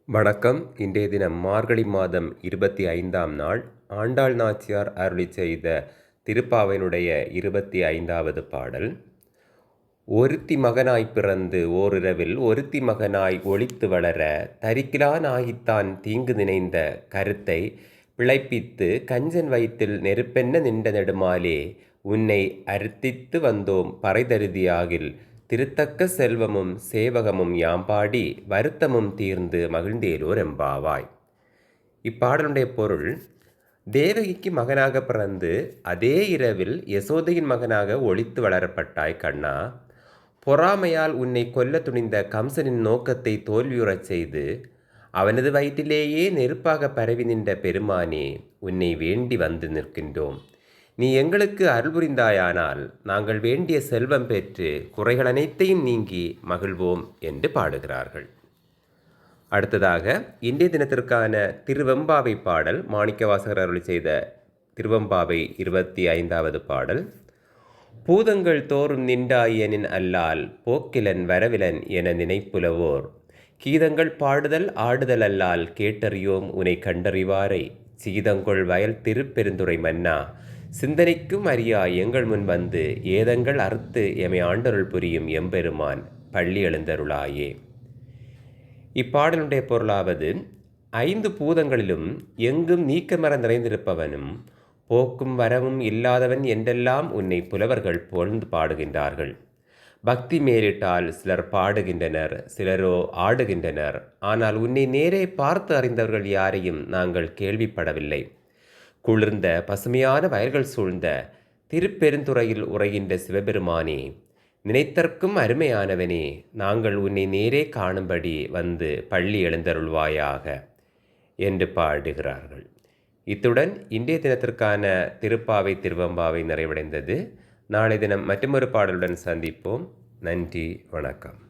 வணக்கம். இன்றைய தினம் மார்கழி மாதம் 25ஆம் நாள். ஆண்டாள் நாச்சியார் அருளிச் செய்த திருப்பாவையினுடைய 25வது பாடல். ஒருத்தி மகனாய் பிறந்து ஓரிரவில் ஒருத்தி மகனாய் ஒளித்து வளர தரிக்கிலான் ஆகித்தான் தீங்கு நினைந்த கருத்தை பிழைப்பித்து கஞ்சன் வயிற்றில் நெருப்பென்ன நின்ற நெடுமாலே உன்னை அர்த்தித்து வந்தோம் பறைதருதியாகில் திருத்தக்க செல்வமும் சேவகமும் யாம்பாடி வருத்தமும் தீர்ந்து மகிழ்ந்தேலோர் எம்பாவாய். இப்பாடலுடைய பொருள்: தேவகிக்கு மகனாக பிறந்து அதே இரவில் யசோதையின் மகனாக ஒளித்து வளரப்பட்டாய் கண்ணா. பொறாமையால் உன்னை கொல்ல துணிந்த கம்சனின் நோக்கத்தை தோல்வியுறச் செய்து அவனது வயிற்றிலேயே நெருப்பாக பரவி நின்ற பெருமானே, உன்னை வேண்டி வந்து நிற்கின்றோம். நீ எங்களுக்கு அருள் புரிந்தாயானால் நாங்கள் வேண்டிய செல்வம் பெற்று குறைகள் அனைத்தையும் நீங்கி மகிழ்வோம் என்று பாடுகிறார்கள். அடுத்ததாக இன்றைய தினத்திற்கான திருவெம்பாவை பாடல். மாணிக்கவாசகர் அருள் செய்த திருவெம்பாவை 25வது பாடல். பூதங்கள் தோறும் நின்றாயனின் அல்லால் போக்கிலன் வரவிலன் என நினைப்புலவோர் கீதங்கள் பாடுதல் ஆடுதல் அல்லால் கேட்டறியோம் உனை கண்டறிவாரை சீதங்கொள் வயல் திருப்பெருந்துறை மன்னா சிந்தனைக்கும் அறியா எங்கள் முன் வந்து ஏதங்கள் அறுத்து எமை ஆண்டருள் புரியும் எம்பெருமான் பள்ளி எழுந்தருளாயே. இப்பாடலுடைய பொருளாவது: 5 பூதங்களிலும் எங்கும் நீக்கமர நிறைந்திருப்பவனும் போக்கும் வரவும் இல்லாதவன் என்றெல்லாம் உன்னை புலவர்கள் புகழ்ந்து பாடுகின்றார்கள். பக்தி மேலிட்டால் சிலர் பாடுகின்றனர், சிலரோ ஆடுகின்றனர். ஆனால் உன்னை நேரே பார்த்து அறிந்தவர்கள் யாரையும் நாங்கள் கேள்விப்படவில்லை. குளிர்ந்த பசுமையான வயல்கள் சூழ்ந்த திருப்பெருந்துறையில் உறைகின்ற சிவபெருமானே, நினைத்தற்கும் அருமையானவனே, நாங்கள் உன்னை நேரே காணும்படி வந்து பள்ளி எழுந்தருள்வாயாக என்று பாடுகிறார்கள். இத்துடன் இன்றைய தினத்திற்கான திருப்பாவை திருவெம்பாவை நிறைவடைந்தது. நாளை தினம் மற்றொரு பாடலுடன் சந்திப்போம். நன்றி, வணக்கம்.